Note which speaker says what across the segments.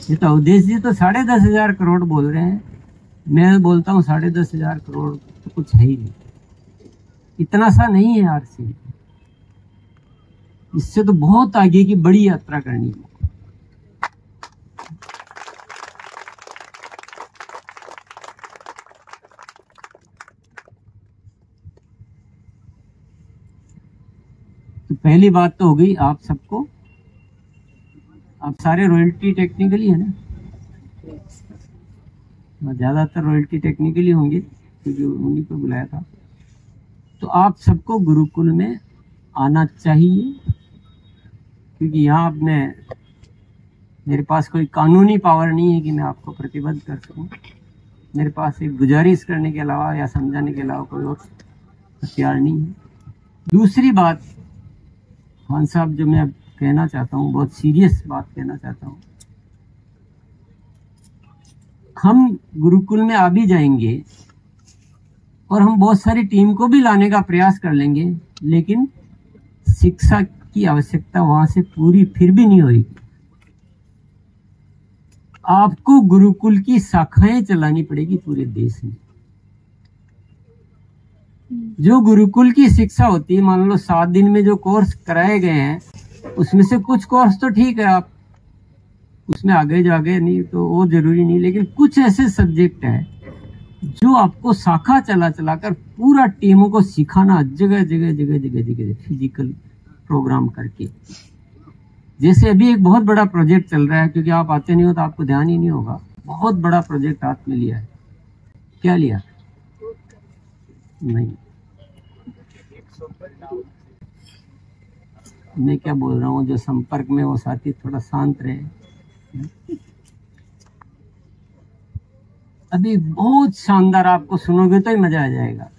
Speaker 1: ये तो अवधेश जी तो 10,500 करोड़ बोल रहे हैं, मैं बोलता हूँ 10,500 करोड़ तो कुछ है ही नहीं, इतना सा नहीं है आरसी, इससे तो बहुत आगे की बड़ी यात्रा करनी है। तो पहली बात तो हो गई आप सबको, आप सारे रॉयल्टी टेक्निकली है ना, ज्यादातर रॉयल्टी टेक्निकली होंगे क्योंकि उन्हीं को बुलाया था। तो आप सबको गुरुकुल में आना चाहिए, क्योंकि यहाँ आपने, मेरे पास कोई कानूनी पावर नहीं है कि मैं आपको प्रतिबद्ध कर सकूं, मेरे पास एक गुजारिश करने के अलावा या समझाने के अलावा कोई और हथियार नहीं है। दूसरी बात खान साहब, जो मैं अब कहना चाहता हूँ, बहुत सीरियस बात कहना चाहता हूँ, हम गुरुकुल में आ भी जाएंगे और हम बहुत सारी टीम को भी लाने का प्रयास कर लेंगे, लेकिन शिक्षा की आवश्यकता वहां से पूरी फिर भी नहीं होगी। आपको गुरुकुल की शाखाएं चलानी पड़ेगी पूरे देश में। जो गुरुकुल की शिक्षा होती है, मान लो 7 दिन में जो कोर्स कराए गए हैं, उसमें से कुछ कोर्स तो ठीक है, आप उसमें आगे जागे नहीं तो वो जरूरी नहीं, लेकिन कुछ ऐसे सब्जेक्ट है जो आपको शाखा चला चला कर पूरा टीमों को सिखाना, जगह जगह जगह जगह जगह फिजिकल प्रोग्राम करके। जैसे अभी एक बहुत बड़ा प्रोजेक्ट चल रहा है, क्योंकि आप आते नहीं हो तो आपको ध्यान ही नहीं होगा, बहुत बड़ा प्रोजेक्ट हाथ में लिया है। क्या लिया? नहीं, मैं क्या बोल रहा हूँ, जो संपर्क में वो साथी थोड़ा शांत रहे। अभी बहुत शानदार, आपको सुनोगे तो ही मजा आ जाएगा।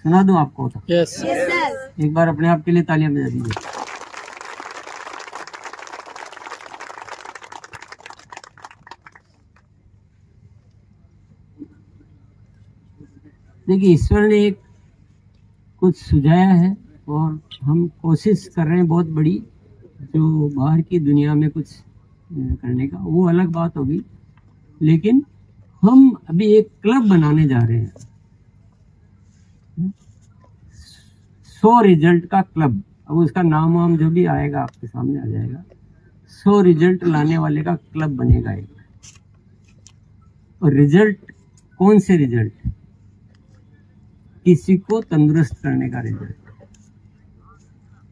Speaker 1: सुना दूं आपको तो?
Speaker 2: यस
Speaker 1: एक बार अपने आप के लिए तालियां बजा दीजिए। देखिए, ईश्वर ने एक कुछ सुझाया है और हम कोशिश कर रहे हैं बहुत बड़ी, जो बाहर की दुनिया में कुछ करने का, वो अलग बात होगी। लेकिन हम अभी एक क्लब बनाने जा रहे हैं, 100 रिजल्ट का क्लब। अब उसका नाम वाम जो भी आएगा आपके सामने आ जाएगा। 100 रिजल्ट लाने वाले का क्लब बनेगा एक। और रिजल्ट कौन से रिजल्ट? किसी को तंदुरुस्त करने का रिजल्ट,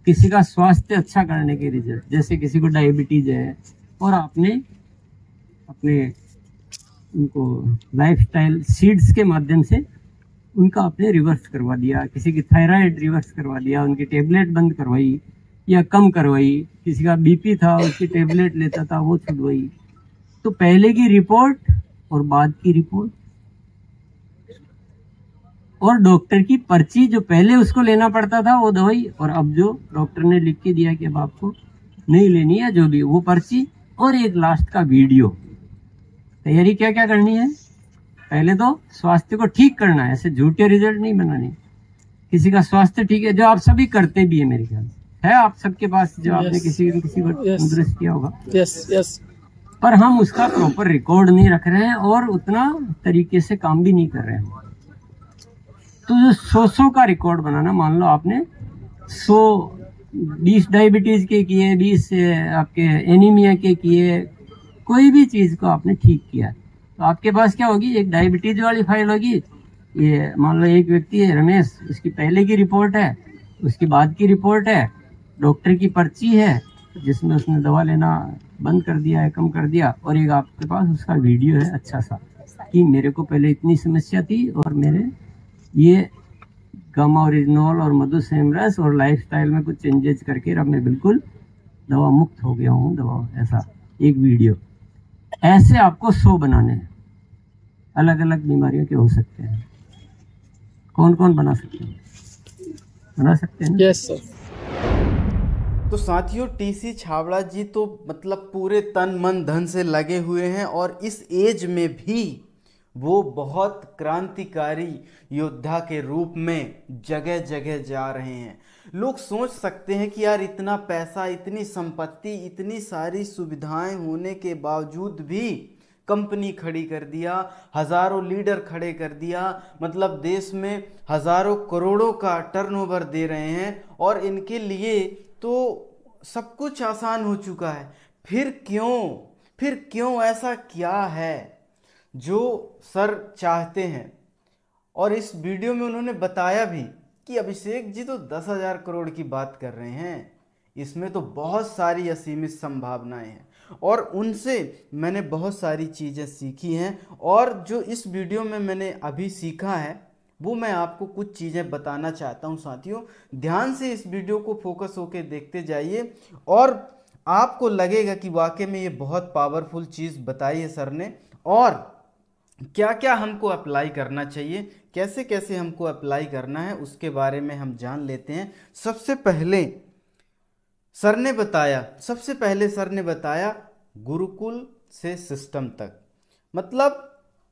Speaker 1: किसी का स्वास्थ्य अच्छा करने के रिजल्ट। जैसे किसी को डायबिटीज है और आपने अपने उनको लाइफस्टाइल सीड्स के माध्यम से उनका आपने रिवर्स करवा दिया, किसी की थायराइड रिवर्स करवा दिया, उनकी टेबलेट बंद करवाई या कम करवाई, किसी का बीपी था उसकी टेबलेट लेता था वो छुड़वाई। तो पहले की रिपोर्ट और बाद की रिपोर्ट और डॉक्टर की पर्ची, जो पहले उसको लेना पड़ता था वो दवाई, और अब जो डॉक्टर ने लिख के दिया कि अब आपको नहीं लेनी है जो भी, वो पर्ची, और एक लास्ट का वीडियो। तैयारी क्या क्या करनी है? पहले तो स्वास्थ्य को ठीक करना है, ऐसे झूठे रिजल्ट नहीं बनाने। किसी का स्वास्थ्य ठीक है, जो आप सभी करते भी है, मेरे ख्याल है आप सबके पास, जो आपने किसी को तंदुरुस्त किया होगा।
Speaker 2: यस
Speaker 1: पर हम उसका प्रॉपर रिकॉर्ड नहीं रख रहे हैं और उतना तरीके से काम भी नहीं कर रहे हैं। तो जो 100 का रिकॉर्ड बनाना, मान लो आपने 20 डायबिटीज के किए, 20 आपके एनीमिया के किए, कोई भी चीज को आपने ठीक किया, तो आपके पास क्या होगी? एक डायबिटीज वाली फाइल होगी। ये मान लो एक व्यक्ति है रमेश, उसकी पहले की रिपोर्ट है, उसकी बाद की रिपोर्ट है, डॉक्टर की पर्ची है जिसमें उसने दवा लेना बंद कर दिया है, कम कर दिया, और एक आपके पास उसका वीडियो है अच्छा सा कि मेरे को पहले इतनी समस्या थी और मेरे ये गामा ओरिजिनॉल और मधु सेमरस और लाइफस्टाइल में कुछ चेंजेस करके अब मैं बिल्कुल दवा मुक्त हो गया हूँ। दवा, ऐसा एक वीडियो। ऐसे आपको 100 बनाने हैं, अलग अलग बीमारियों के हो सकते हैं। कौन कौन बना सकते हैं? बना सकते हैं?
Speaker 2: Yes sir.
Speaker 3: तो साथियों, टीसी छाबड़ा जी तो मतलब पूरे तन मन धन से लगे हुए हैं और इस एज में भी वो बहुत क्रांतिकारी योद्धा के रूप में जगह जगह जा रहे हैं। लोग सोच सकते हैं कि यार इतना पैसा, इतनी संपत्ति, इतनी सारी सुविधाएं होने के बावजूद भी कंपनी खड़ी कर दिया, हजारों लीडर खड़े कर दिया, मतलब देश में हजारों करोड़ों का टर्नओवर दे रहे हैं और इनके लिए तो सब कुछ आसान हो चुका है। फिर क्यों ऐसा क्या है जो सर चाहते हैं? और इस वीडियो में उन्होंने बताया भी कि अभिषेक जी तो 10,000 करोड़ की बात कर रहे हैं, इसमें तो बहुत सारी असीमित संभावनाएं हैं और उनसे मैंने बहुत सारी चीज़ें सीखी हैं। और जो इस वीडियो में मैंने अभी सीखा है वो मैं आपको कुछ चीज़ें बताना चाहता हूं। साथियों, ध्यान से इस वीडियो को फोकस होकर देखते जाइए और आपको लगेगा कि वाकई में ये बहुत पावरफुल चीज़ बताई है सर ने, और क्या क्या हमको अप्लाई करना चाहिए, कैसे कैसे हमको अप्लाई करना है, उसके बारे में हम जान लेते हैं। सबसे पहले सर ने बताया गुरुकुल से सिस्टम तक। मतलब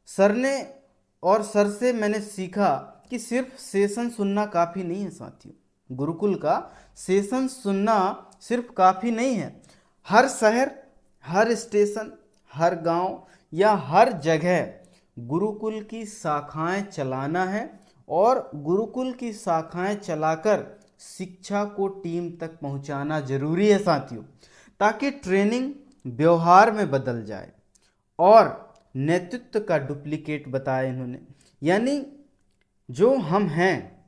Speaker 3: सर से मैंने सीखा कि सिर्फ सेशन सुनना काफ़ी नहीं है साथियों। गुरुकुल का सेशन सुनना सिर्फ काफ़ी नहीं है। हर शहर, हर स्टेशन, हर गांव या हर जगह गुरुकुल की शाखाएं चलाना है और गुरुकुल की शाखाएं चलाकर शिक्षा को टीम तक पहुंचाना जरूरी है साथियों, ताकि ट्रेनिंग व्यवहार में बदल जाए। और नेतृत्व का डुप्लीकेट बताया इन्होंने, यानी जो हम हैं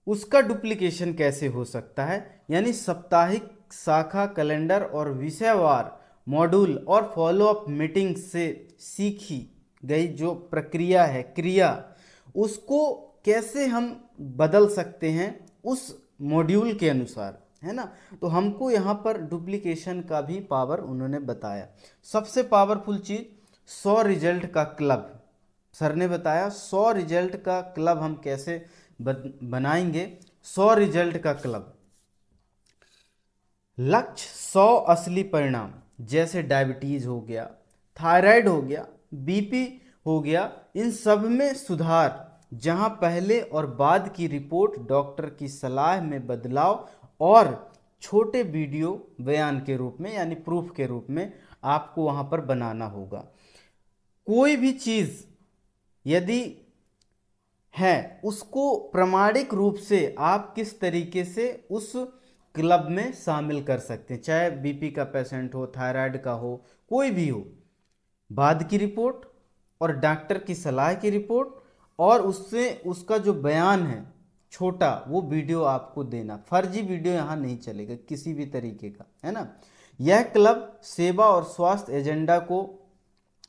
Speaker 3: उसका डुप्लीकेशन कैसे हो सकता है, यानी साप्ताहिक शाखा कैलेंडर और विषयवार मॉड्यूल और फॉलोअप मीटिंग से सीखी गई जो प्रक्रिया है, क्रिया, उसको कैसे हम बदल सकते हैं उस मॉड्यूल के अनुसार, है ना। तो हमको यहाँ पर डुप्लीकेशन का भी पावर उन्होंने बताया। सबसे पावरफुल चीज 100 रिजल्ट का क्लब, सर ने बताया 100 रिजल्ट का क्लब हम कैसे बनाएंगे। 100 रिजल्ट का क्लब, लक्ष्य 100 असली परिणाम, जैसे डायबिटीज हो गया, थायराइड हो गया, बीपी हो गया, इन सब में सुधार, जहां पहले और बाद की रिपोर्ट डॉक्टर की सलाह में बदलाव और छोटे वीडियो बयान के रूप में, यानी प्रूफ के रूप में आपको वहां पर बनाना होगा। कोई भी चीज यदि है उसको प्रामाणिक रूप से आप किस तरीके से उस क्लब में शामिल कर सकते हैं, चाहे बीपी का पेशेंट हो, थायराइड का हो, कोई भी हो। बाद की रिपोर्ट और डॉक्टर की सलाह की रिपोर्ट और उससे उसका जो बयान है छोटा, वो वीडियो आपको देना। फर्जी वीडियो यहाँ नहीं चलेगा किसी भी तरीके का, है ना। यह क्लब सेवा और स्वास्थ्य एजेंडा को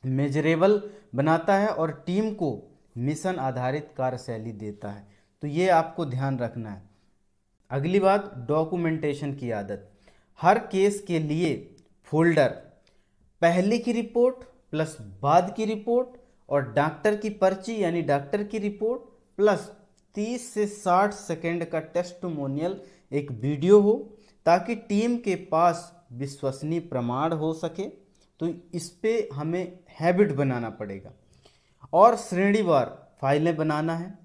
Speaker 3: मेजरेबल बनाता है और टीम को मिशन आधारित कार्यशैली देता है। तो ये आपको ध्यान रखना है। अगली बात, डॉक्यूमेंटेशन की आदत। हर केस के लिए फोल्डर, पहले की रिपोर्ट प्लस बाद की रिपोर्ट और डॉक्टर की पर्ची यानी डॉक्टर की रिपोर्ट प्लस 30 से 60 सेकंड का टेस्टिमोनियल एक वीडियो हो, ताकि टीम के पास विश्वसनीय प्रमाण हो सके। तो इस पे हमें हैबिट बनाना पड़ेगा। और श्रेणीवार फाइलें बनाना है,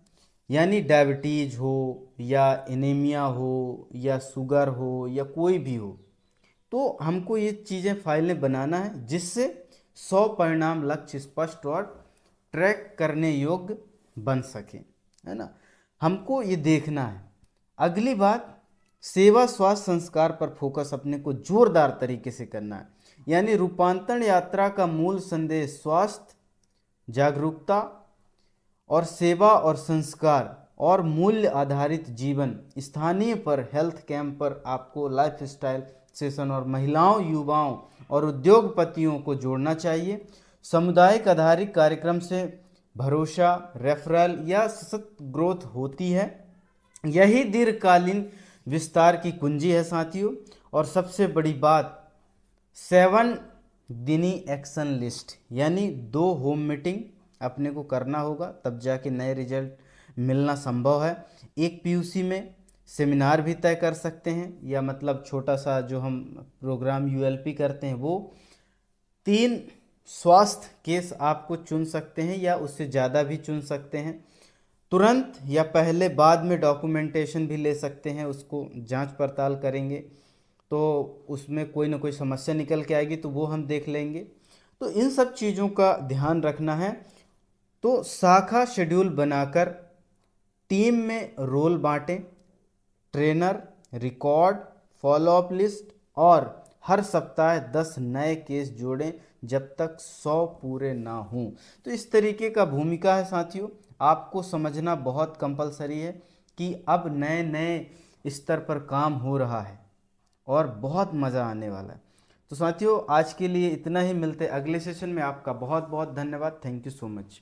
Speaker 3: यानी डायबिटीज हो या एनीमिया हो या शुगर हो या कोई भी हो, तो हमको ये चीज़ें फाइलें बनाना है जिससे 100 परिणाम लक्ष्य स्पष्ट और ट्रैक करने योग्य बन सके, है ना। हमको ये देखना है। अगली बात, सेवा स्वास्थ्य संस्कार पर फोकस अपने को जोरदार तरीके से करना है, यानी रूपांतरण यात्रा का मूल संदेश स्वास्थ्य, जागरूकता और सेवा और संस्कार और मूल्य आधारित जीवन। स्थानीय पर हेल्थ कैंप पर आपको लाइफ स्टाइल सेशन और महिलाओं, युवाओं और उद्योगपतियों को जोड़ना चाहिए। सामुदायिक आधारित कार्यक्रम से भरोसा, रेफरल या सतत ग्रोथ होती है। यही दीर्घकालीन विस्तार की कुंजी है साथियों। और सबसे बड़ी बात, 7 दिनी एक्शन लिस्ट, यानी 2 होम मीटिंग अपने को करना होगा, तब जाके नए रिजल्ट मिलना संभव है। एक पीयूसी में सेमिनार भी तय कर सकते हैं, या मतलब छोटा सा जो हम प्रोग्राम यूएलपी करते हैं वो। 3 स्वास्थ्य केस आपको चुन सकते हैं या उससे ज़्यादा भी चुन सकते हैं। तुरंत या पहले बाद में डॉक्यूमेंटेशन भी ले सकते हैं, उसको जांच पड़ताल करेंगे तो उसमें कोई ना कोई समस्या निकल के आएगी तो वो हम देख लेंगे। तो इन सब चीज़ों का ध्यान रखना है। तो शाखा शेड्यूल बनाकर टीम में रोल बांटें, ट्रेनर, रिकॉर्ड, फॉलोअप लिस्ट और हर सप्ताह 10 नए केस जोड़ें जब तक 100 पूरे ना हों। तो इस तरीके का भूमिका है साथियों, आपको समझना बहुत कंपलसरी है कि अब नए नए स्तर पर काम हो रहा है और बहुत मज़ा आने वाला है। तो साथियों आज के लिए इतना ही, मिलते अगले सेशन में। आपका बहुत बहुत धन्यवाद। Thank you so much.